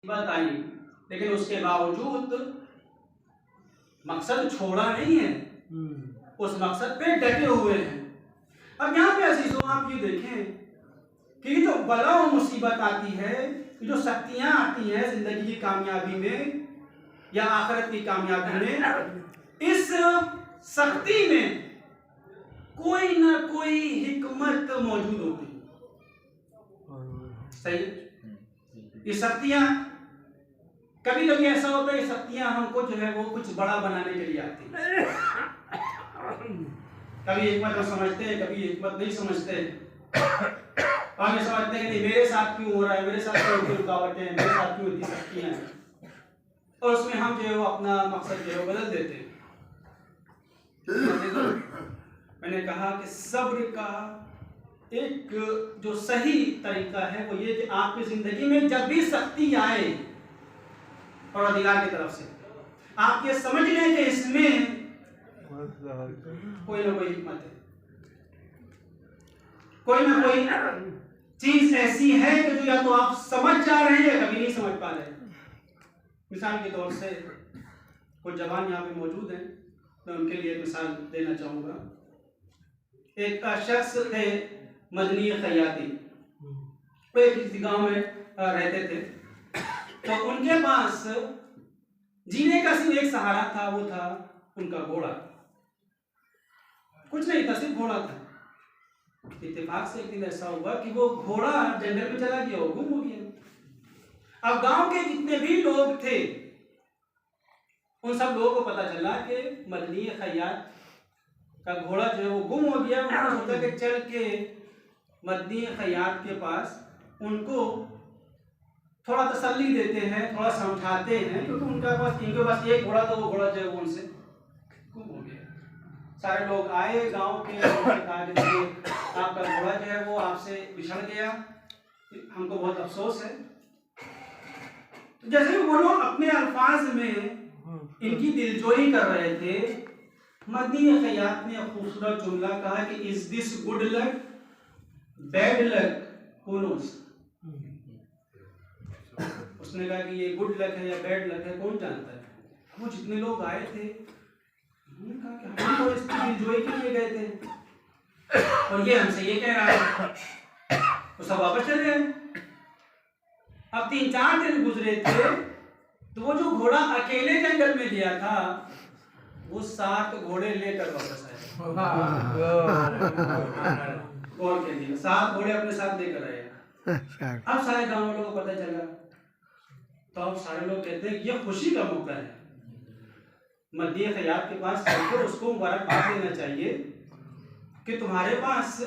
बात आई, लेकिन उसके बावजूद मकसद छोड़ा नहीं है, उस मकसद पे डटे हुए हैं। अब यहाँ पे अजीजों आप ये देखें कि जो बला और मुसीबत आती है, जो शक्तियाँ आती हैं जिंदगी की कामयाबी में या आखिरत की कामयाबी में, इस सख्ती में कोई ना कोई हिकमत मौजूद होती है। सही, ये शक्तियाँ कभी कभी ऐसा होता है, शक्तियाँ हमको जो है वो कुछ बड़ा बनाने के लिए आती हैं। कभी हिकमत हम समझते हैं, कभी हिकमत नहीं समझते हैं। हम ये समझते हैं कि नहीं, मेरे साथ क्यों हो रहा है, मेरे साथ क्यों इतनी रुकावटें हैं, मेरे साथ क्यों इतनी शक्तियाँ हैं, और उसमें हम जो है वो अपना मकसद जो है बदल देते हैं। मैंने कहा कि सब्र का एक जो सही तरीका है वो ये कि आपकी जिंदगी में जब भी शक्ति आए परवरदिगार की तरफ से, आप ये समझ लें कि इसमें कोई ना कोई हिकमत है, कोई ना कोई चीज ऐसी है कि जो या तो आप समझ जा रहे हैं या कभी नहीं समझ पा रहे। मिसाल के तौर से कुछ जवान यहाँ पे मौजूद हैं, मैं उनके लिए मिसाल देना चाहूँगा। एक शख्स थे मदनी खयाती, वो एक किसी गाँव में रहते थे। तो उनके पास जीने का सिर्फ एक सहारा था, वो था उनका घोड़ा। कुछ नहीं था, सिर्फ घोड़ा था। इत्तेफाक से एक दिन ऐसा हुआ कि वो घोड़ा जंगल में चला गया, गुम हो गया। अब गांव के जितने भी लोग थे उन सब लोगों को पता चला कि मदनी खयात का घोड़ा जो है वो गुम हो गया। उन्होंने सोचा कि चल के मदनी खयात के पास उनको थोड़ा तसल्ली देते हैं, थोड़ा समझाते हैं, क्योंकि इनके पास एक घोड़ा था, वो घोड़ा जो है वो उनसे गुम हो गया। सारे लोग आए गांव के, कहा कि आपका घोड़ा जो है वो आपसे बिछड़ गया, हमको बहुत अफसोस है। तो जैसे वो लोग अपने अल्फाज में इनकी दिलजोई कर रहे थे, मदनी खयात ने खूबसूरत जुमला कहा कि is this good luck bad luck who nose. उसने कहा कि ये गुड लक है या बैड लक है, कौन जानता है। वो जितने लोग आए थे उन्होंने कहा कि हम तो इसकी दिलजोई के लिए गए थे और ये हमसे ये कह रहा है, तो सब वापस चले गए। अब 3-4 दिन गुजरे थे, तो वो जो घोड़ा अकेले जंगल में गया था वो 7 घोड़े लेकर वापस आए। और कह दिया 7 घोड़े अपने साथ लेकर आए। अब सारे गांव वालों को पता चला, तो अब सारे लोग कहते हैं ये खुशी का मौका है, मदनी खयात के पास चलकर उसको मुबारकबाद देना चाहिए कि तुम्हारे पास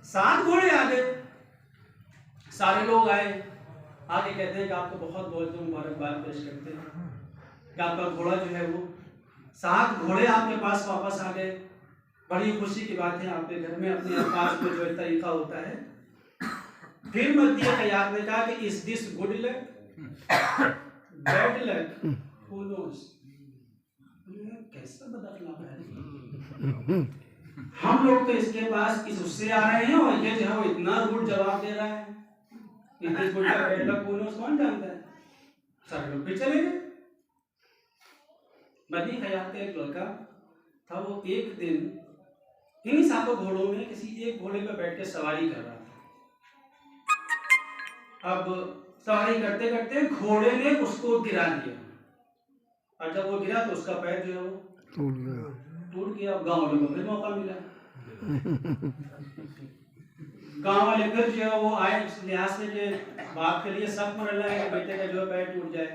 7 घोड़े आ गए। सारे लोग आए, आगे कहते हैं कि आपको बहुत बहुत मुबारकबाद पेश करते हैं कि आपका घोड़ा जो है वो 7 घोड़े आपके पास वापस आ गए। बड़ी खुशी की बात है, आपके घर में अपने पास में जो तरीका होता है। फिर मदनी खयात ने कहा कि is this good luck bad luck who nose. कैसा बदलाव है, हम लोग तो इसके पास इस उससे आ रहे हैं और ये जो है वो इतना रूड जवाब दे रहा है, इस गुड लक बैड लक हू नोस कौन जानता है। सारे लोग फिर चले गए। मदनी खयात का एक लड़का था, वो एक दिन इन्हीं 7 घोड़ों में किसी एक घोड़े पर बैठ के सवारी कर रहा था। अब सवारी करते करते घोड़े ने उसको गिरा दिया, और जब वो गिरा तो उसका पैर जो है वो टूट गया। गांव वालों को फिर मौका मिला, गांव वाले फिर जो है वो आए इस लिहाज से जो बाप के लिए सब मर रहा है कि बेटे का जो है पैर टूट जाए।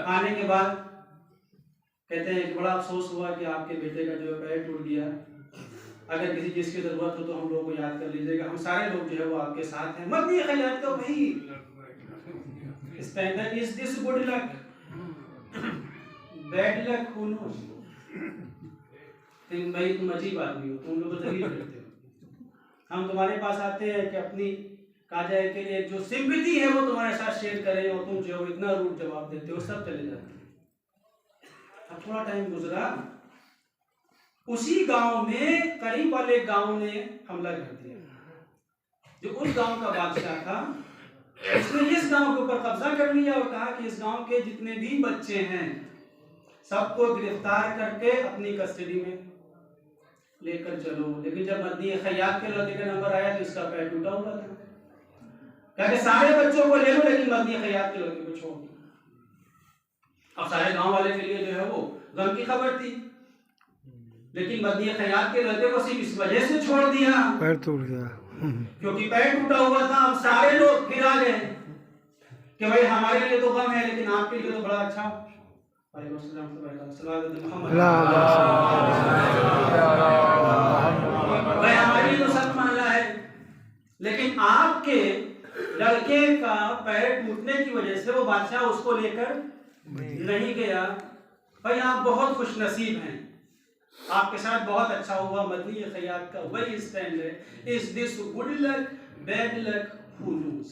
आने के बाद कहते हैं कि बड़ा अफसोस हुआ कि आपके बेटे का जो है पैर टूट गया, अगर किसी चीज की जरूरत हो तो हम लोग को याद कर लीजिएगा, हम सारे लोग जो है वो आपके साथ हैं। मदनी खयात तो वही standard is this good luck bad luck who nose. भाई तुम अजीब आदमी हो, तुम लोग तकलीफ करते हो, हम तुम्हारे पास आते हैं कि अपनी काजा के लिए जो सिंपैथी है वो तुम्हारे साथ शेयर करें, और तुम जो इतना रूड जवाब देते हो, सब चले जाते हैं। अब थोड़ा टाइम गुजरा, उसी गांव में करीब वाले गांव ने हमला कर दिया। जो उस गांव का बादशाह था उसने इस गांव के ऊपर कब्जा कर लिया और कहा कि इस गांव के जितने भी बच्चे हैं सबको गिरफ्तार करके अपनी कस्टडी में लेकर चलो। लेकिन जब मदनी खैयात के लड़के का नंबर आया तो इसका पैर टूटा हुआ था। कहा कि सारे बच्चों को ले लो लेकिन मदनी खैयात के लड़के को छोड़ दो। अब सारे गांव वाले के लिए जो है वो गम की खबर थी, लेकिन मदनी खैयात के लड़के को सिर्फ इस वजह से छोड़ दिया, पैर टूट गया, क्योंकि पैर टूटा हुआ था। अब सारे लोग फिर आ गए कि भाई हमारे लिए तो गम है लेकिन आपके लिए तो बड़ा अच्छा। भाई हमारे लिए तो सख्त मामला है, लेकिन आपके लड़के का पैर टूटने की वजह से वो बादशाह उसको लेकर नहीं गया। भाई आप बहुत खुशनसीब हैं, आपके साथ बहुत अच्छा हुआ। मदनी खैयात का वही स्टैंड है, is this good luck bad luck who nose.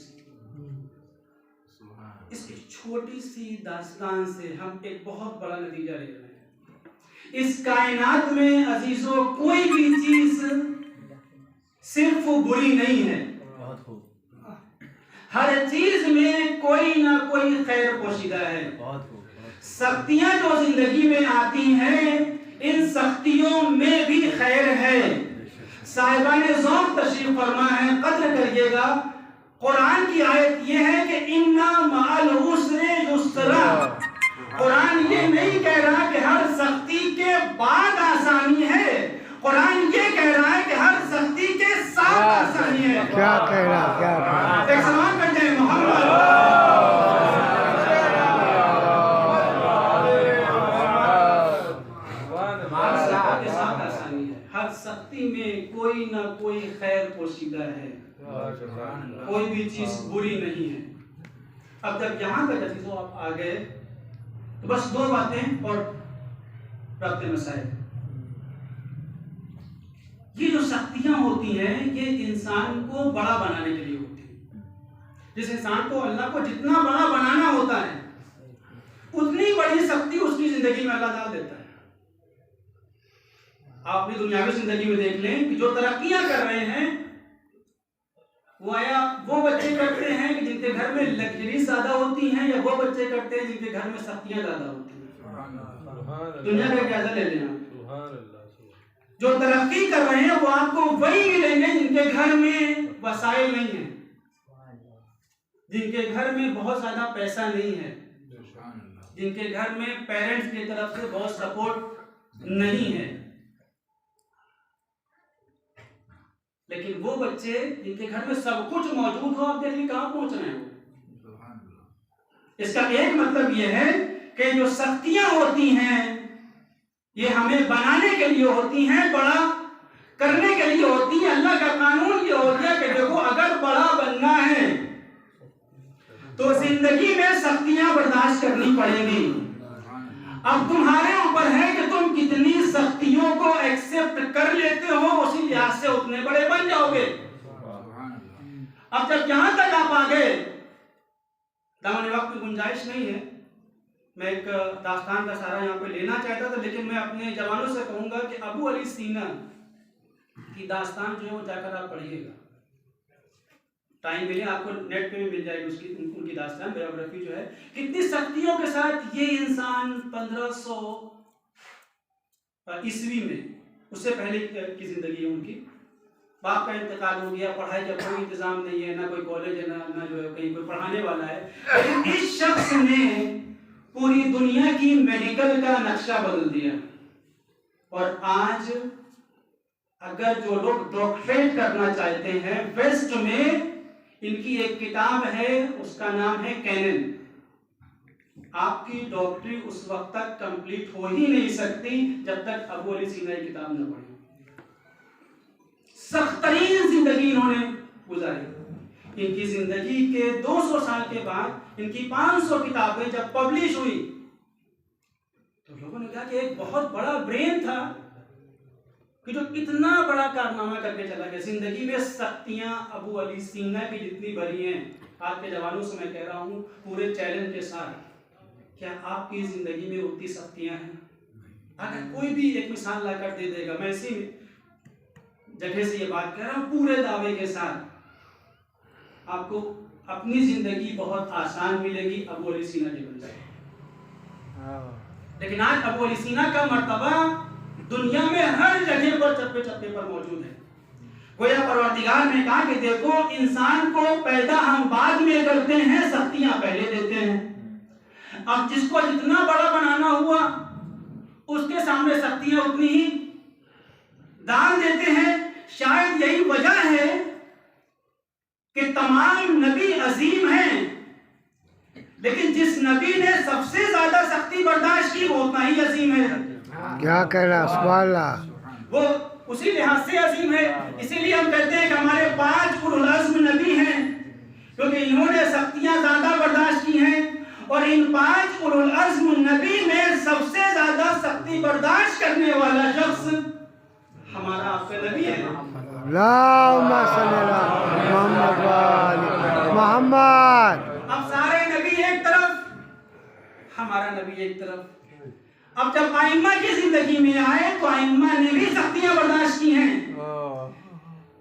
इस छोटी सी दास्तान से हम एक बहुत बड़ा नतीजा ले रहे हैं। इस कायनात में अजीजों कोई भी चीज सिर्फ बुरी नहीं है, हर चीज में कोई ना कोई खैर पोशीदा है। सख्तियां जो जिंदगी में आती हैं इन सख्तियों में भी खैर है। साहिबान ज़ौक़ तशरीफ फरमा है, कद्र करिएगा। कुरान की आयत ये है कि इन्ना मअल उस्रि युस्रा। कुरान ये नहीं कह रहा कि हर सख्ती के बाद आसानी है, कुरान ये कह रहा है कि हर सख्ती के साथ आसानी है। क्या कह रहा, क्या कह रहा? एक सवाल करते हैं मोहम्मद के साथ आसानी है, हर सख्ती में कोई ना कोई खैर पोशीदा है, कोई भी चीज बुरी नहीं है। अब जब यहाँ तक अजीजों आप आ गए तो बस दो बातें और रब्ते मसाइल। ये जो सख्तियां होती हैं ये इंसान को बड़ा बनाने के लिए होती है। जिस इंसान को अल्लाह को जितना बड़ा बनाना होता है उतनी बड़ी सख्ती उसकी जिंदगी में अल्लाह डाल देता है। आप अपनी दुनियावी जिंदगी में देख लें कि जो तरक्कियां कर रहे हैं वो बच्चे करते हैं कि जिनके घर में लग्जरी ज्यादा होती हैं, या वो बच्चे करते हैं जिनके घर में सख्तियां ज्यादा होती हैं। दुनिया का जायजा ले लेना। जो तरक्की कर रहे हैं वो आपको वही मिलेंगे जिनके घर में वसाइल नहीं है, जिनके घर में बहुत ज्यादा पैसा नहीं है, जिनके घर में पेरेंट्स की तरफ से बहुत सपोर्ट नहीं है। लेकिन वो बच्चे जिनके घर में सब कुछ मौजूद हो, आप देखिए कहां पहुंच रहे हैं। इसका एक मतलब यह है कि जो सख्तियां होती हैं ये हमें बनाने के लिए होती हैं, बड़ा करने के लिए होती हैं। अल्लाह का कानून ये हो गया कि देखो अगर बड़ा बनना है तो जिंदगी में सख्तियां बर्दाश्त करनी पड़ेगी। अब तुम्हारे ऊपर है कि तुम कितनी सख्तियों को एक्सेप्ट कर लेते हो, उसी लिहाज से उतने बड़े बन जाओगे। अब जब यहां तक आप आ गए, दामन वक्त में गुंजाइश नहीं है, मैं एक दास्तान का सारा यहाँ पे लेना चाहता था, लेकिन मैं अपने जवानों से कहूंगा कि अबू अली सीना की दास्तान जो है वो जाकर आप पढ़िएगा। टाइम मिले आपको नेट पे भी मिल जाएगी उसकी उनकी दास्तान, बायोग्राफी जो है। कितनी सख्तियों के साथ ये इंसान 1500 ईस्वी में, उससे पहले की जिंदगी है उनकी, बाप का इंतकाल हो गया, पढ़ाई का कोई इंतजाम नहीं है, ना कोई कॉलेज है, ना जो है कहीं कोई पढ़ाने वाला है। लेकिन इस शख्स ने पूरी दुनिया की मेडिकल का नक्शा बदल दिया। और आज अगर जो लोग डॉक्टरेट करना चाहते हैं वेस्ट में, इनकी एक किताब है, उसका नाम है कैनन। आपकी डॉक्टरी उस वक्त तक कंप्लीट हो ही नहीं सकती जब तक अबू अली सीना की किताब न पढ़े। सख्त तरीन जिंदगी इन्होंने गुजारी। इनकी जिंदगी के 200 साल के बाद इनकी 500 किताबें जब पब्लिश हुई तो लोगों ने कहा कि एक बहुत बड़ा ब्रेन था कि जो इतना बड़ा कारनामा करके चला गया। जिंदगी में सख्तियां अबू अली सीना की जितनी भरी हैं, आज के जवानों से मैं कह रहा हूं पूरे चैलेंज के साथ, क्या आपकी जिंदगी में उतनी सख्तियां हैं? अगर कोई भी एक मिसाल लाकर दे देगा, मैं इसी जगह से ये बात कह रहा हूं पूरे दावे के साथ, आपको अपनी जिंदगी बहुत आसान मिलेगी अबू अली सीना की वजह से। लेकिन आज अबू अली सीना का मर्तबा दुनिया में हर जगह पर चप्पे चप्पे पर मौजूद है। गोया परवरदिगार ने कहा कि देखो इंसान को पैदा हम बाद में करते हैं, शक्तियां पहले देते हैं। अब जिसको जितना बड़ा बनाना हुआ उसके सामने शक्तियां उतनी ही दान देते हैं। शायद यही वजह है कि तमाम नबी अजीम हैं, लेकिन जिस नबी ने सबसे ज्यादा शक्ति बर्दाश्त की वो उतना ही अजीम है। क्या कहना, सुभान अल्लाह। वो उसी लिहाज से अजीम है। इसीलिए हम कहते हैं कि हमारे 5 उलुल अज़्म नबी हैं, क्योंकि इन्होंने शक्तियां ज्यादा बर्दाश्त की हैं। और इन 5 उलुल अज़्म नबी में सबसे ज्यादा शक्ति बर्दाश्त करने वाला शख्स हमारा आपका नबी है। अल्लाहुम्मा सल्ली अला मोहम्मद व आलि मोहम्मद। अब सारे नबी एक तरफ, हमारा नबी एक तरफ। अब जब आइम्मा की जिंदगी में आए तो आइम्मा ने भी शक्तियां बर्दाश्त की हैं,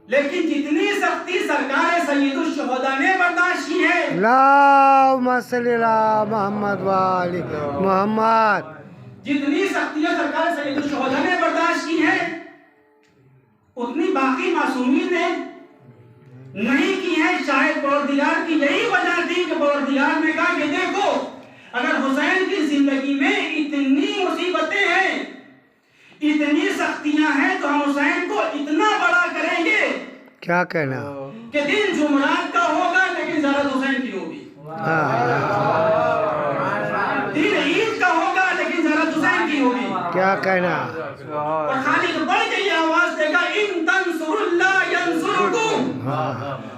लेकिन जितनी शक्ति सरकार सैयदुल शुहदा ने बर्दाश्त की है, अल्लाहुम्मा सल्ली अला मोहम्मद व आलि मोहम्मद, जितनी शक्तियां सरकार सैयदुल शुहदा ने बर्दाश्त की है, उतनी बाकी मासूमीन ने नहीं की है। शायद परवरदिगार की यही वजह थी कि परवरदिगार ने कहा कि देखो अगर हुसैन की जिंदगी में इतनी मुसीबतें हैं, इतनी शक्तियां हैं, तो हम हुसैन को इतना बड़ा करेंगे। क्या कहना, कि दिन जुमरात का होगा लेकिन ज़रात हुसैन की होगी, दिन ईद का होगा लेकिन ज़रात हुसैन की होगी। क्या कहना। और खालिक बढ़ के ये आवाज देगा, इन तंसुरुल्लाह यंसुरुकुम,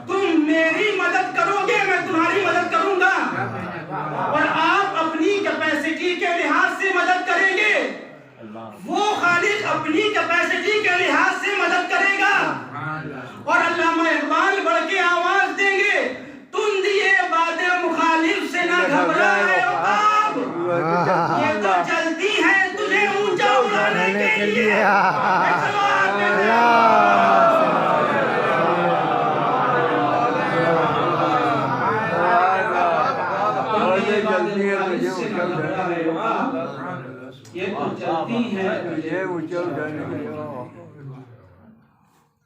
तुम मेरी मदद करोगे मैं तुम्हारी मदद करूंगा। और आप अपनी कैपेसिटी के लिहाज से मदद करेंगे, वो खालिक अपनी कैपेसिटी के लिहाज से मदद करेगा। और अल्लामा इकबाल बढ़ के आवाज देंगे, तुम दिए बादे मुखालिफ से ना घबराए औकाब, ये तो चलती है तुझे ऊंचा उड़ाने के लिए। ये तो चलती है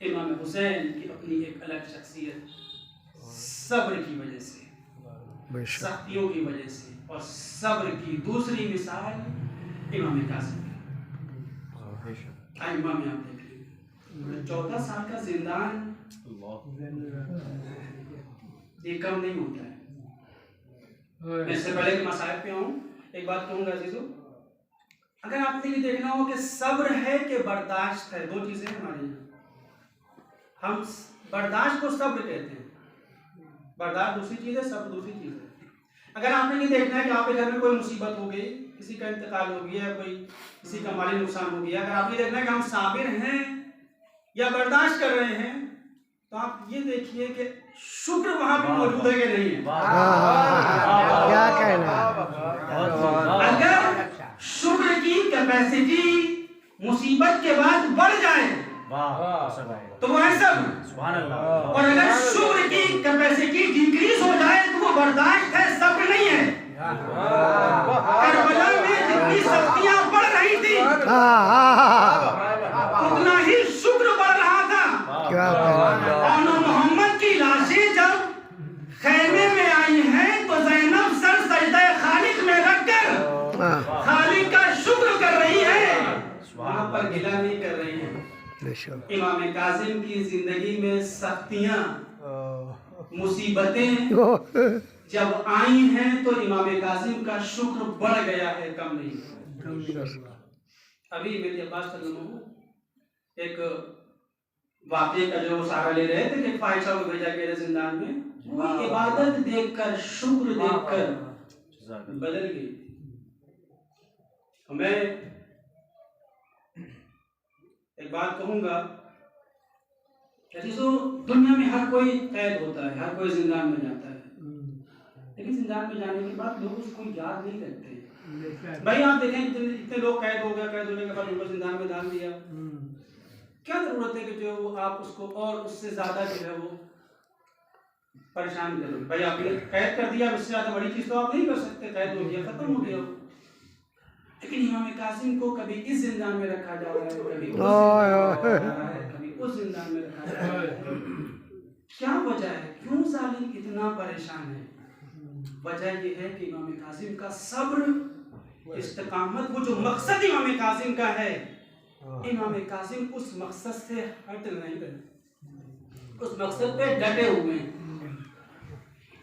इमाम हुसैन की अपनी एक अलग शख्सियत, सब्र की वजह से, शक्तियों की वजह से। और सब्र की दूसरी मिसाल इमाम कासिम की। आइम्मा में आप देख लीजिए 14 साल का जिंदान, ये कम नहीं होता है। मैं इससे पहले कि मसाइब पे आऊं एक बात कहूंगा अजीजों, अगर आपने ये देखना हो कि सब्र है कि बर्दाश्त है, 2 चीजें हमारे यहाँ। हम बर्दाश्त को सब्र कहते हैं, बर्दाश्त दूसरी चीज है, सब्र दूसरी चीज है। अगर आपने ये देखना है कि आपके घर में कोई मुसीबत हो गई, किसी का इंतकाल हो गया, कोई किसी का माली नुकसान हो गया, अगर आप ये देखना है कि हम साबिर हैं या बर्दाश्त कर रहे हैं, तो आप ये देखिए कि शुक्र वहां पर मौजूद है कि नहीं है। क्या कहना। अगर शुक्र की कैपेसिटी मुसीबत के बाद बढ़ जाए तो वो है सब्र, और अगर शुक्र की कैपेसिटी डिक्रीज हो जाए तो वो बर्दाश्त है, सब्र नहीं है। करबला में जितनी शक्तियां बढ़ रही थी उतना ही शुक्र बढ़ रहा था। क्या और मोहम्मद की लाशें जब खैमे में आई हैं तो ज़ैनब सर सजदा खालिक में रखकर खालिक का शुक्र कर रही है, वहां पर गिला नहीं कर रही है। इमाम कासिम की जिंदगी में शक्तियां, मुसीबतें जब आई हैं तो इमाम कासिम का शुक्र बढ़ गया है, कम नहीं। अभी मेरे अब्बास एक वाक़े का जो सहारा ले रहे थे कि फाइशा को भेजा गया जिंदान में, वो इबादत देखकर, शुक्र देखकर बदल गई। मैं एक बात कहूंगा, दुनिया में हर कोई कैद होता है, हर कोई जिंदान में जाता है, लेकिन जिंदान में जाने के बाद लोग उसको याद नहीं करते। भाई आप देखें इतने लोग कैद हो गए, कैद होने के बाद उनको जिंदान में डाल दिया, क्या जरूरत है कि जो आप उसको और उससे ज्यादा जो है वो परेशान कर रहे भाई, आपने कैद कर दिया, उससे ज्यादा बड़ी चीज तो आप नहीं कर सकते, कैद हो गया, खत्म हो गया। लेकिन इमाम कासिम को कभी इस जिंदान में रखा जा रहा है, कभी उस जिंदान में रखा जा रहा है, कभी उस जिंदान में रखा जा रहा है। क्या वजह है, क्यों जालिम इतना परेशान है? वजह यह है कि इमाम कासिम का सब्र, इस्तिकामत, वो जो मकसद इमाम कासिम का है, इमाम कासिम उस मकसद से हट नहीं रहे, उस मकसद पे डटे हुए हैं।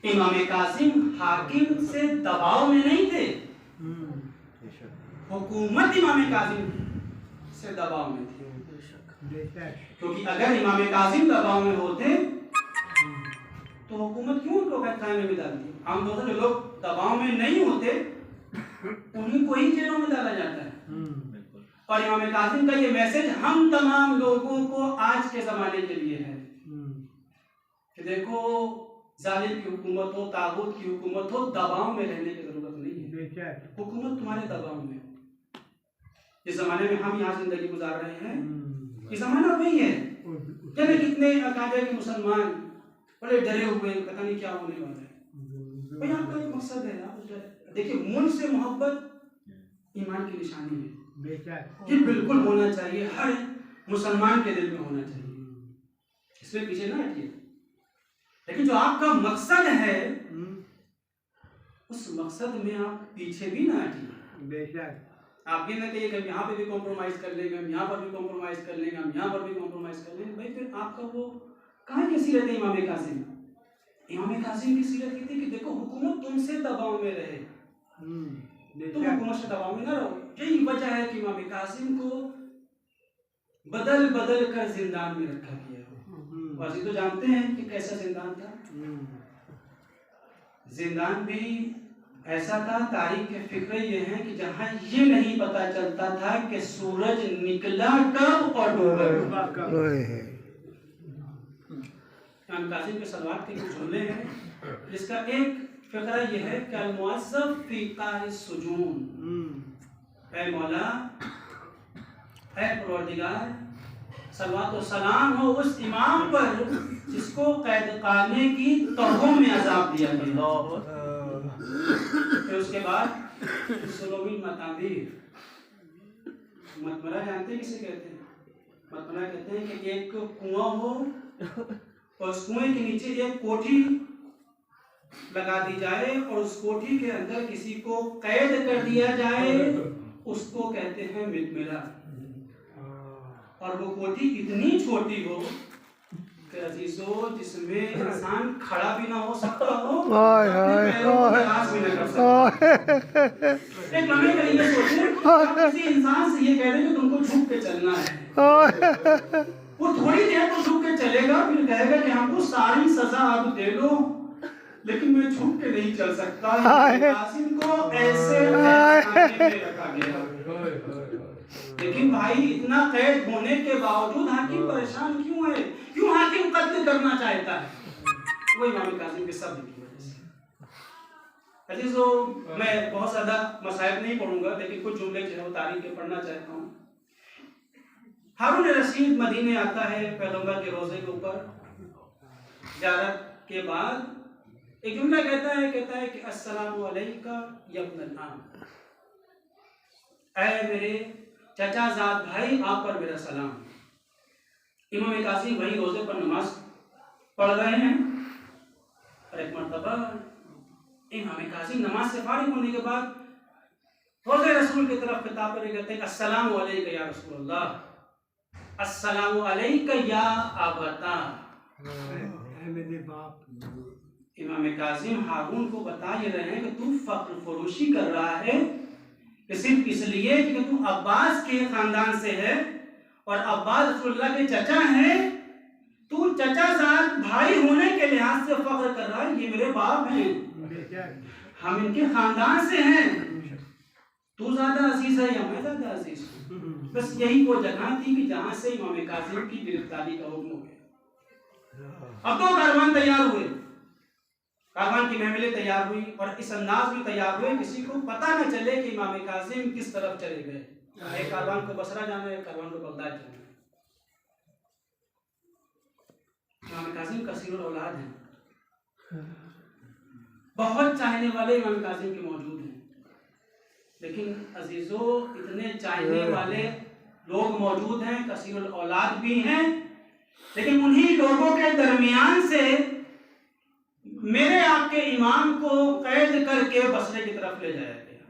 इमाम कासिम हाकिम से दबाव में नहीं थे, हुकूमत इमाम कासिम से दबाव में थी। क्योंकि अगर इमाम कासिम दबाव में होते तो हुकूमत क्यों उनको कैद में डालती? आमतौर से जो लोग दबाव में नहीं होते उन्हीं को ही जेलों में डाला जाता है। और इमाम कासिम का ये मैसेज हम तमाम लोगों को आज के जमाने के लिए है कि देखो, जालिम की हुकूमत हो, तागूत की हुकूमत हो, दबाव में रहने की जरूरत नहीं है। हुकूमत तुम्हारे दबाव में, इस जमाने में हम यहाँ जिंदगी गुजार रहे हैं, ये जमाना वही है। क्या कितने अकादे के मुसलमान बड़े डरे हुए हैं, पता नहीं क्या होने वाला है। भाई आपका एक मकसद है, आप देखिए, मुल्क से मोहब्बत ईमान की निशानी है, ये बिल्कुल होना चाहिए, हर मुसलमान के दिल में होना चाहिए, इसमें पीछे ना हटिए। लेकिन जो आपका मकसद है, उस मकसद में आप पीछे भी ना हटिए। आप ये ना कहिए कि हम यहाँ पे भी कॉम्प्रोमाइज कर लेंगे, हम यहाँ पर भी कॉम्प्रोमाइज कर लेंगे, हम यहाँ पर भी कॉम्प्रोमाइज कर लेंगे। भाई फिर आपका वो कहाँ की सीरत है इमाम कासिम? इमाम कासिम की सीरत ये थी कि देखो, हुकूमत तुमसे दबाव में रहे, तुम हुकूमत से दबाव में ना रहो। यही वजह है कि इमाम कासिम को बदल बदल कर जिंदान में रखा गया। वाजी तो जानते हैं कि कैसा जिंदान था। जिंदान भी ऐसा था, तारीख के फिक्र ये है कि जहां ये नहीं पता चलता था कि सूरज निकला कब और डूबा कब। इमाम कासिम के सलवात के कुछ जुमले हैं, जिसका एक फिक्रा ये है कि अल-मुअज़्ज़फ़ फ़ी क़ारि सुजून, ऐ मौला, ऐ परवरदिगार, सलवात व सलाम हो उस इमाम पर जिसको कैद खाने की तहों में अज़ाब दिया गया। फिर उसके बाद सुलोबिल मताबीर, मतमरा जानते हैं किसे कहते हैं? मतमरा कहते हैं कि एक कुआं हो और उस कुएं के नीचे एक कोठी लगा दी जाए और उस कोठी के अंदर किसी को कैद कर दिया जाए, उसको कहते हैं मितमिरा। और वो कोठी इतनी छोटी हो कि अजीजों, जिसमें इंसान खड़ा भी ना हो सकता हो, आवाज भी ना कर सकता। एक लम्हे के लिए सोचें, आप किसी इंसान से ये कह रहे हैं कि तुमको झुक के चलना है, वो थोड़ी देर तो झुक के चलेगा, फिर कहेगा कि हमको सारी सजा आप दे लो, लेकिन मैं झुक के नहीं चल सकता। कासिम को ऐसे रखा गया। लेकिन भाई, इतना कैद होने के बावजूद हाकिम परेशान क्यों है? क्यों हाकिम कत्ल करना चाहता है? वो इमाम कासिम के शब्द की वजह से। अजीजों, मैं बहुत ज्यादा मसाइब नहीं पढ़ूंगा, लेकिन कुछ जुमले जो है वो तारीख के पढ़ना चाहता हूँ। हारून रशीद मदीने आता है पैगंबर के रोजे के ऊपर, ज़ियारत के बाद एक जुमला कहता है कि अस्सलामु अलैका या इब्नल आम, ऐ मेरे चचाजाद भाई, आप पर मेरा सलाम। इमाम कासिम वही रोजे पर नमाज पढ़ रहे हैं और एक मर्तबा इमाम कासिम नमाज से फारिग होने के बाद रोजे रसूल की तरफ खिताब करके कहते हैं, अस्सलामु अलैका या रसूलल्लाह, अस्सलामु अलैका या अबता। इमाम कासिम हारून को बता ये रहे हैं कि तू फख्र फरोशी कर रहा है कि सिर्फ इसलिए कि तू अब्बास के खानदान से है और अब्बास रसूलुल्लाह के चचा हैं, तू चचाजाद भाई होने के लिहाज से फख्र कर रहा है। ये मेरे बाप हैं, हम इनके खानदान से हैं, तू ज्यादा अजीज है या मैं ज्यादा अजीज हूँ? बस यही वो जगह थी कि जहां से इमाम कासिम की गिरफ्तारी का हुक्म हो गया। अब तो कारवान तैयार हुए, कारवान की महमिलें तैयार हुई और इस अंदाज में तैयार हुए किसी को पता न चले कि इमाम कासिम किस तरफ चले गए। एक कारवान को बसरा जाना है, कारवान को बगदाद जाना है। इमाम कासिम कसीर औलाद हैं, बहुत चाहने वाले इमाम कासिम के मौजूद हैं, लेकिन अजीजों इतने चाहने वाले लोग मौजूद हैं, कसीरुल औलाद भी हैं, लेकिन उन्हीं लोगों के दरमियान से मेरे आपके इमाम को कैद करके बसरे की तरफ ले जाया गया।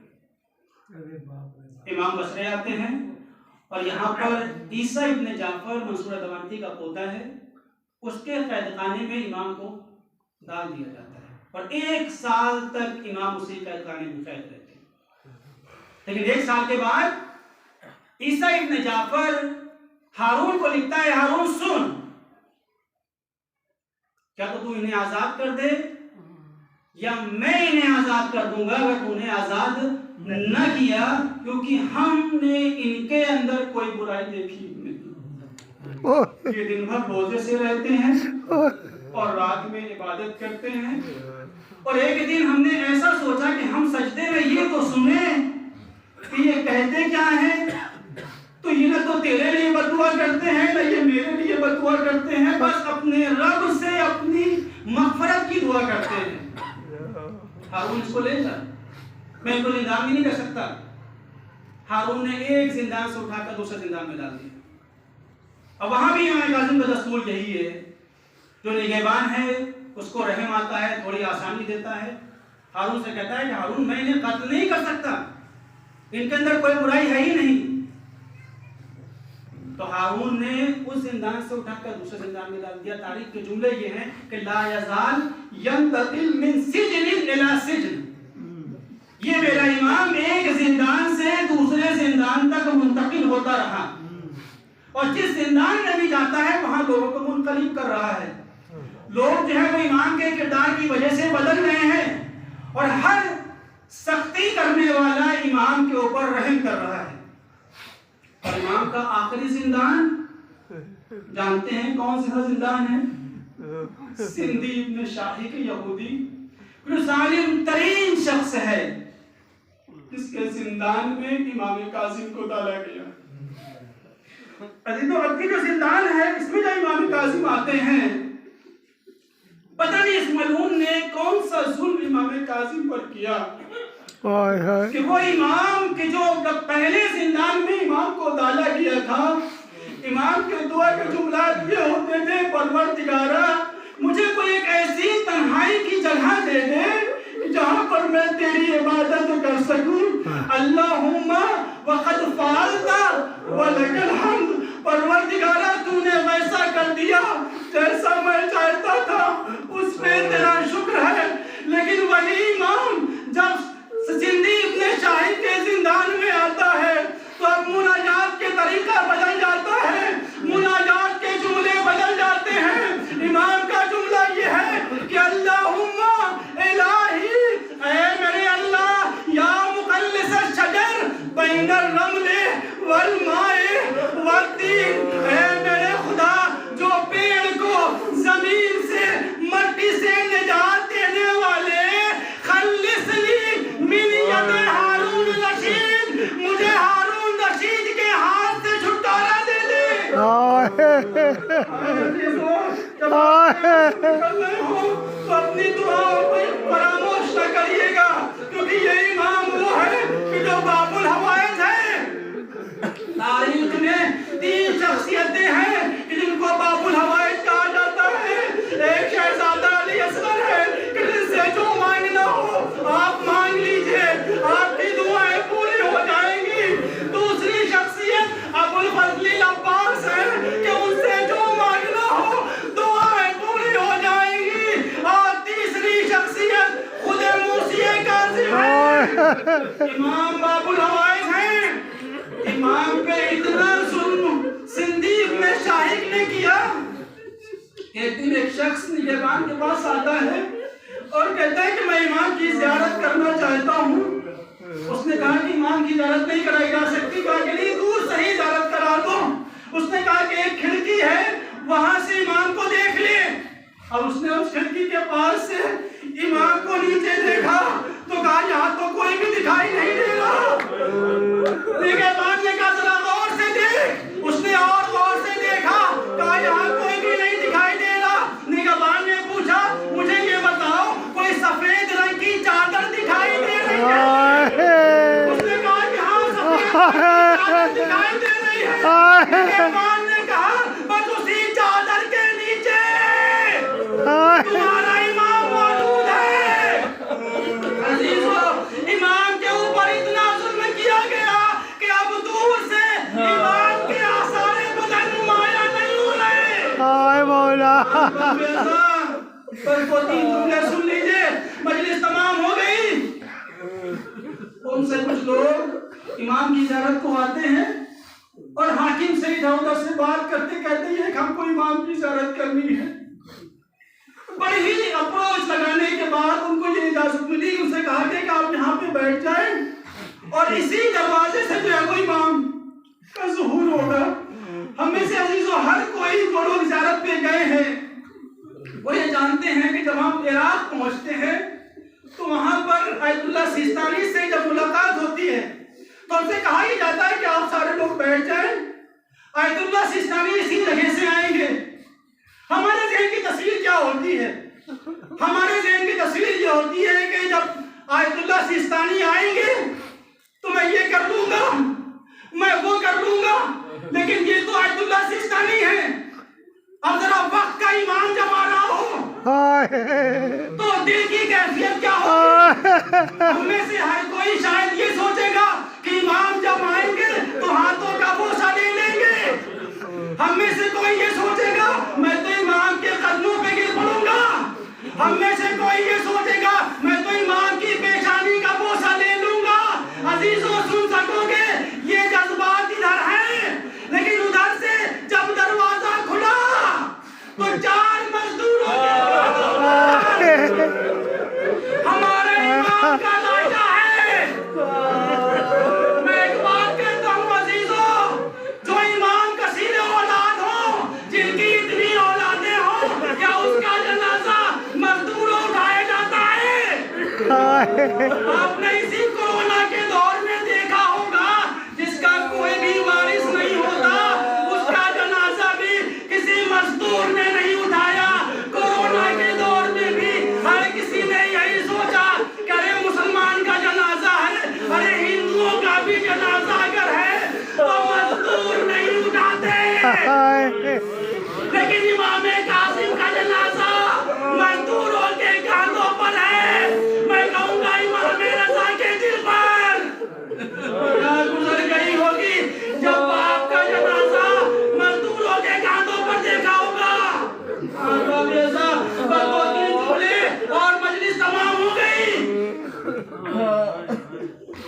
इमाम बसरे आते हैं और यहाँ पर ईसा इब्न जाफर मंसूर दवांती का पोता है, उसके कैदखाने में इमाम को डाल दिया जाता है और 1 साल तक इमाम उसी कैदखाने में कैद रहते हैं। लेकिन 1 साल के बाद ईसा इब्न जाफर हारून को लिखता है, हारून सुन, क्या तो तू इन्हें आजाद कर दे या मैं इन्हें आजाद कर दूंगा अगर तूने आजाद न किया, क्योंकि हमने इनके अंदर कोई बुराई देखी नहीं। ये दिन भर रोजे से रहते हैं और रात में इबादत करते हैं। और एक दिन हमने ऐसा सोचा कि हम सजदे में ये तो सुने कि ये कहते क्या है, तो ये ना तो तेरे लिए बदुआ करते हैं ना ये मेरे लिए बदुआ करते हैं, बस अपने रब से अपनी मग़फ़िरत की दुआ करते हैं। हारून इसको ले जा, मैं इनको निदान भी नहीं कर सकता। हारून ने एक जिंदान से उठाकर दूसरे जिंदान में डाल दिया। अब वहां भी इमाम कासिम का दस्तूर यही है, जो निगहबान है उसको रहम आता है, थोड़ी आसानी देता है। हारून से कहता है कि हारून मैं इन्हें कत्ल नहीं कर सकता, इनके अंदर कोई बुराई है ही नहीं। तो हारून ने उस जिंदान से उठाकर दूसरे जिंदान में डाल दिया। तारीख के जुमले ये हैं कि ला यज़ाल यंतकिल मिन सिजनिन इला सिजन, ये मेरा इमाम एक जिंदान से दूसरे जिंदान तक मुंतकिल होता रहा और जिस जिंदान में भी जाता है वहां लोगों को मुनकलिब कर रहा है। लोग जो है वो इमाम के किरदार की वजह से बदल रहे हैं और हर सख्ती करने वाला इमाम के ऊपर रहम कर रहा है। और इमाम का आखिरी जिंदान जानते हैं कौन सा जिंदान है? सिंदी इब्न शाहिक यहूदी, जो जालिम तरीन शख्स है, जिसके जिंदान में इमाम कासिम को डाला गया। अजीजों अब की जो जिंदान है इसमें जो इमाम कासिम आते हैं, पता नहीं इस मलून ने कौन सा जुल्म इमाम कासिम पर किया कि वो इमाम के जो पहले जिंदान में इमाम को डाला गया था, इमाम के दुआ के जुमलात ये होते थे, परवरदिगारा मुझे कोई एक ऐसी तन्हाई की जगह दे दे जहां पर मैं तेरी इबादत कर सकूं। अल्लाहुम्मा वक़द फ़अल्ता वलकल हम्द, परवरदिगारा तूने वैसा कर दिया जैसा मैं चाहता था, उस पे तेरा शुक्र है। लेकिन वही इमाम जब जिंदी इब्न शाहिक के जिंदान में आता है तो अब मुनाजात के तरीका बदल जाता है, मुनाजात के जुमले बदल जाते हैं। इमाम का जुमला ये है कि अल्लाहुम्मा इलाही, ऐ मेरे अल्लाह, या मुक़ल्लिस शजर बैनर रमले वल माए वत्तीन, ऐ मेरे खुदा जो पेड़ को जमीन से मट्टी से निजात देने वाले, खल्लिसली मिन यद हारून रशीद, मुझे हारून रशीद के हाथ से छुटकारा दे दे। तो अपनी दुआओं को फरामोश न करिएगा, क्योंकि ये इमाम वो है कि जो बाबुल हवाइज है। तारीख में 3 शख्सियतें हैं कि जिनको बाबुल हवाइज कहा जाता है। एक शहजादा अली असगर है कि जिनसे जो मांगना हो आप मांग लीजिए, आपकी दुआएं पूरी हो जाएंगी। दूसरी शख्सियत अबुल फजल अब्बास है कि उनसे जो मांगना हो दुआएं पूरी हो जाएंगी। और तीसरी शख्सियत खुद मूसी कासिम है, इमाम बाबुल हवाइज हैं। इमाम पे इतना जुल्म सिंदी इब्न शाहिक ने किया। एक दिन एक शख्स निगहबान के पास आता है और कहता है कि मैं इमाम की ज़ियारत करना चाहता हूँ। उसने कहा कि इमाम की ज़ियारत नहीं कराई जा सकती, कहा कि नहीं दूर से ही ज़ियारत करा दो। उसने कहा कि एक खिड़की है वहां से इमाम को देख ले। अब उसने उस खिड़की के पास से इमाम को नीचे देखा तो कहा यहाँ तो कोई भी दिखाई नहीं दे रहा। निगहबान ने कहा जरा गौर से देख। उसने और गौर से देखा, कहा यहाँ कोई भी नहीं दिखाई दे रहा। निगहबान ने पूछा मुझे ये बता चादर दिखाई दे रही है। इमाम ने कहा बस उसी चादर के नीचे तुम्हारा इमाम मौजूद है। अजीजों, इमाम के ऊपर इतना जुल्म किया गया कि अब दूर से इमाम के आसारे बदन नुमाया नहीं हो रहे। हाय मौला। पर को 3 जुमले सुन लीजिए, मजलिस तमाम हो गई। उनसे कुछ लोग इमाम की ज़ियारत को आते हैं और हाकिम से इधर उधर से बात करते कहते हैं हमको इमाम की ज़ियारत करनी है। बड़ी ही अप्रोच लगाने के बाद उनको ये इजाजत मिली, उनसे कहा कि आप यहाँ पे बैठ जाएं और इसी दरवाजे से जो है वो इमाम का ज़ुहूर होगा। हम में से अजीजों हर कोई जो लोग ज़ियारत पे गए हैं वो ये जानते हैं कि जब हम इराक पहुंचते हैं तो वहां पर आयतुल्लाह सिस्तानी से जब मुलाकात होती है तो उनसे कहा ही जाता है कि आप सारे लोग बैठ जाएं, आयतुल्लाह सिस्तानी इसी जगह से आएंगे। हमारे ज़हन की तस्वीर क्या होती है? हमारे ज़हन की तस्वीर ये होती है कि जब आयतुल्लाह सिस्तानी आएंगे तो मैं ये कर लूंगा, मैं वो कर लूंगा, लेकिन ये तो आयतुल्लाह सिस्तानी है। अब जरा वक्त का इमाम जब आ रहा हो तो दिल की कैफियत क्या होगी? हमें से हर कोई शायद ये सोचेगा कि इमाम जब आएंगे तो हाथों का बोझा ले लेंगे। हम में से कोई ये सोचेगा मैं तो इमाम के कदमों पे गिर पड़ूंगा। हम में से कोई ये सोचेगा मैं तो इमाम की पेशानी का बोझा ले लूंगा। अजीजों, सुन सकोगे ये जज्बात इधर है, लेकिन उधर से जब दरवाजा खुला तो 4 मजदूरों के हमारे इमाम का लायका है। मैं एक बात कहता हूँ अजीजों, जो इमाम कसीर औलाद हो, जिनकी इतनी औलादें हो, क्या उसका जनाजा मजदूरों उठाया जाता है? आपने इसी कोरोना के दौर में देखा होगा, जिसका कोई भी वारिस नहीं होता उसका जनाजा भी किसी मजदूर ने नहीं उठाया। कोरोना के दौर में भी हर किसी ने यही सोचा कि अरे मुसलमान का जनाजा है, अरे हिंदुओं का भी जनाजा अगर है तो मजदूर नहीं उठाते। लेकिन इमाम कासिम का जनाजा मजदूरों के कांधों पर है। मैं कहूँगा इमाम रज़ा के दिल पर गुजर गई होगी जब बाप का जनाजा मजदूरों के कांधों पर देखा होगा। और मजलिस तमाम हो गई।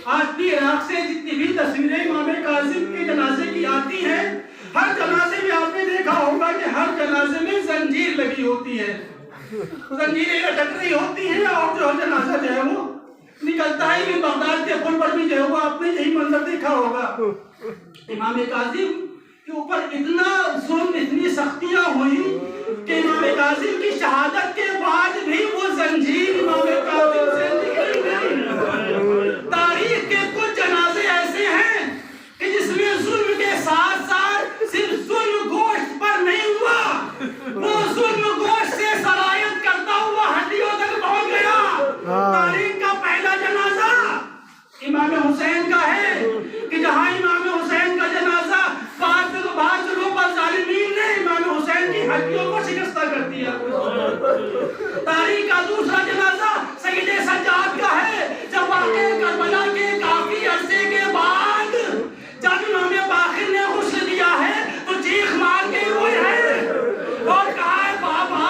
आज भी इराक से जितनी भी तस्वीरें इमाम कासिम के जनाजे की आती हैं, हर जनाजे में आपने देखा होगा कि हर जनाजे में जंजीर लगी होती है, जंजीरें लटक रही होती हैं और जो जनाजा जो है वो निकलता है। कि बगदाद के पुल पर भी जो है वो आपने यही मंजर देखा होगा। इमाम कासिम के ऊपर इतना जुल्म, इतनी सख्तियां हुई कि इमाम कासिम की शहादत के बाद भी वो जंजीर इमाम कासिम से निकली नहीं। तारीख के कुछ जनाजे ऐसे हैं कि जिसमें जुल्म के साथ साथ सिर्फ जुल्म गोश्त पर नहीं हुआ, वो जुल्म गोश्त से सरायत करता हुआ हड्डियों तक पहुंच गया। तारीख का पहला जनाजा इमाम हुसैन का है कि जहां इमाम हुसैन का जनाजा बाद पर जालिमीन ने इमाम हुसैन की हड्डियों को शिकस्ता कर दिया। तारीख का दूसरा जनाजा सैयद सज्जाद का है, जब वाक़े करबला के काफी अरसे के बाद जब इमाम बाक़िर ने गुस्ल दिया है तो चीख मार के रोए हैं और कहा है बाबा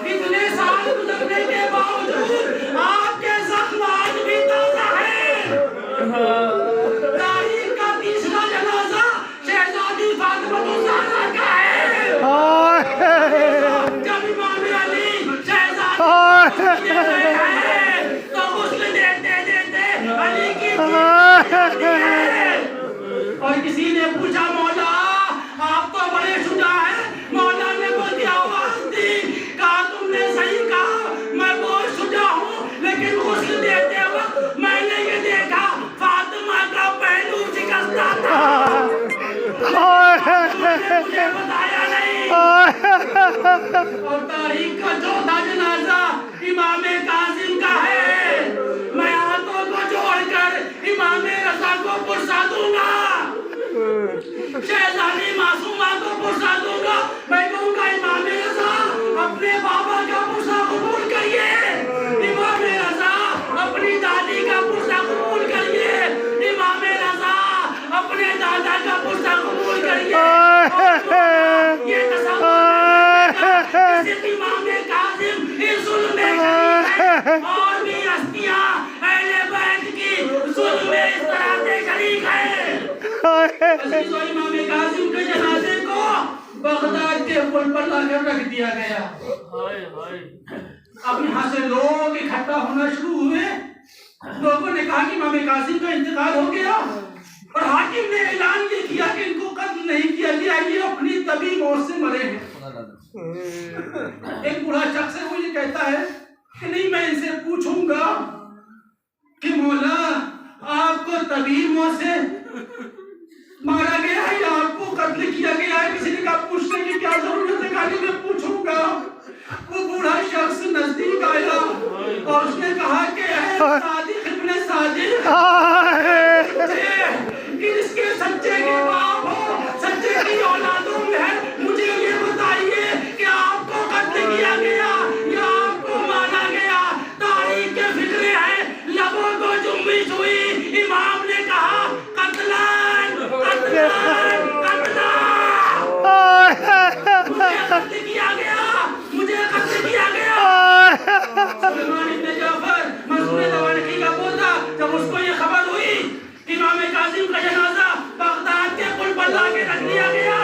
इतने साल गुजरने के बावजूद आपके जख्म आज भी ताजा है। तारीख का तीसरा जनाजा शहजादी फातिमा का है, जब इमाम अली शहजादी हैं तो गुस्ल देते देते अली की और किसी ने पूछा मौला आप तो बड़े शुजा हैं। मौला ने बोल दिया आवाज दी, कहा तुमने सही कहा, मैं बहुत शुजा हूँ, लेकिन गुस्ल देते वक्त मैंने ये देखा फातिमा का पहलू शिकस्ता था, मुझे बताया नहीं। और तारीख का चौथा जनाजा इमाम कासिम का है। मैं हाथों को जोड़कर इमाम रज़ा को पुरसा दूंगा। शहजादी मासूमा को पुरसा दूंगा। मैं कहूँगा इमाम रज़ा अपने बाबा का पुरसा कबूल करिए, इमाम रज़ा अपनी दादी का पुरसा कबूल करिए, इमाम रज़ा अपने दादा का पुरसा कबूल करिए। ये तस्वीर इमाम कासिम इस जुल्म में और भी हस्तियां अहले बैत की जुल्म में इस तरह से शरीक है। इमाम कासिम के जनाजे को बगदाद के पुल पर लाकर रख दिया गया। अब यहाँ से लोग इकट्ठा होना शुरू हुए। लोगों ने कहा कि इमाम कासिम का इंतकाल हो गया और हाकिम ने ऐलान ये किया कि इनको कत्ल नहीं किया गया, ये अपनी तभी मौत से मरे हैं। एक बूढ़ा शख्स है, वो ये कहता है कि नहीं, मैं इनसे पूछूंगा कि मौला आपको तभी मौत से मारा गया है या आपको कत्ल किया गया है? किसी ने कहा पूछने की क्या जरूरत है, कहा मैं पूछूंगा। वो बूढ़ा शख्स नजदीक आया और उसने कहा कि सादिक इब्ने सादिक, इसके सच्चे के बाप हो, सच्चे की औलादों में है, मुझे ये बताइए कि आपको कत्ल किया गया या आपको मारा गया? तारीख के फिक्रे हैं, लबों को जुम्बिश हुई। इमाम ने कहा कत्लन, कत्लन, कत्लन। मुझे कत्ल किया गया, मुझे कत्ल किया गया। सुलेमान इब्ने जाफर मंसूर दवारकी का पोता, जब उसको ये खबर हुई इमाम कासिम का जनाजा बगदाद के पुल पर लाके रख दिया गया।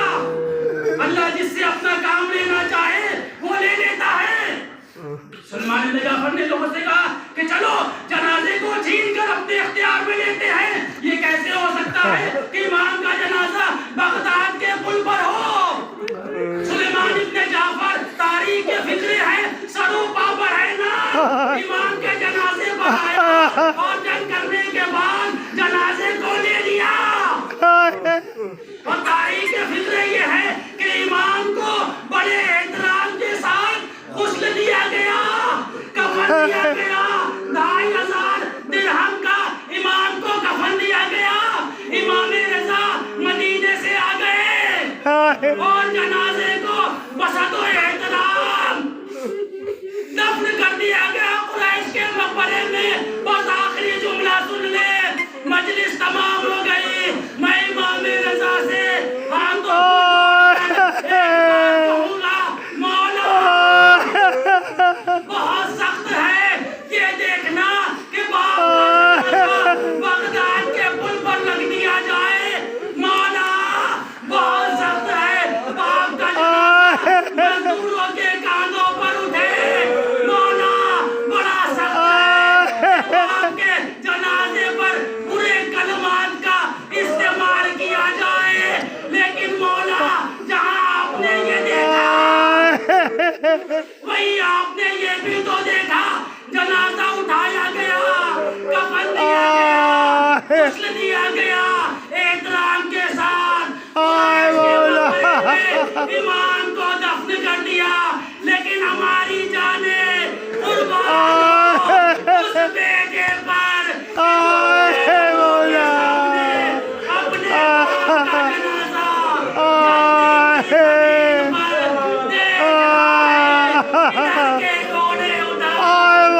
अल्लाह जिससे अपना काम लेना चाहे वो ले लेता है। सुलेमान इब्ने जाफर ने लोगों से कहा कि चलो जनाजे को छीन कर अपने इख्तियार में लेते हैं। ये कैसे हो सकता है कि इमाम का जनाजा बगदाद के पुल पर हो? सुलेमान इब्ने जाफर तारीख के फिक्रे हैं, सरूपा पर है ना, इमाम के जनाजे पर आया और जंग करने के बाद जनाजे को ले लिया। और तारीख के फिक्रे ये है कि इमाम को बड़े एहतराम के साथ गुस्ल दिया गया, कफन दिया गया। 2500 दिरहम का इमाम को कफन दिया गया। इमाम रज़ा मदीने से आ गए और जनाजे को बसतो एहतराम दफन कर दिया गया कुरैश के मकबरे में। बस आखिरी जुमला सुन ले, मजलिस तमाम हो गई। मैं इमाम रज़ा से हाथों कहूँगा, मौला बहुत सख्त है, ये देखना कि बगदाद के पुल पर लग दिया जाए। मौला बहुत सख्त है, बाप का मजदूरों के कांधों पर उठे। मौला बड़ा सख्त है, बाप के जनाजे पर बुरे कलमात का इस्तेमाल किया जाए। लेकिन मौला जहाँ आपने ये देखा वही आपने ये भी तो देखा, जनाजा उठाया गया, कफन दिया गया, गुस्ल दिया गया एहतराम के साथ। इमाम को दफन कर दिया। लेकिन हमारी जाने कुर्बान उस बेटे पर अपने बाप का जनाजा के घोड़े उतार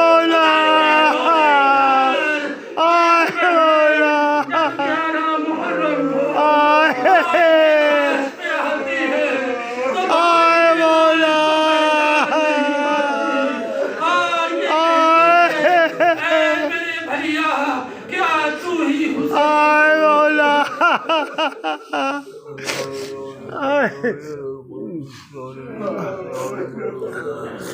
आय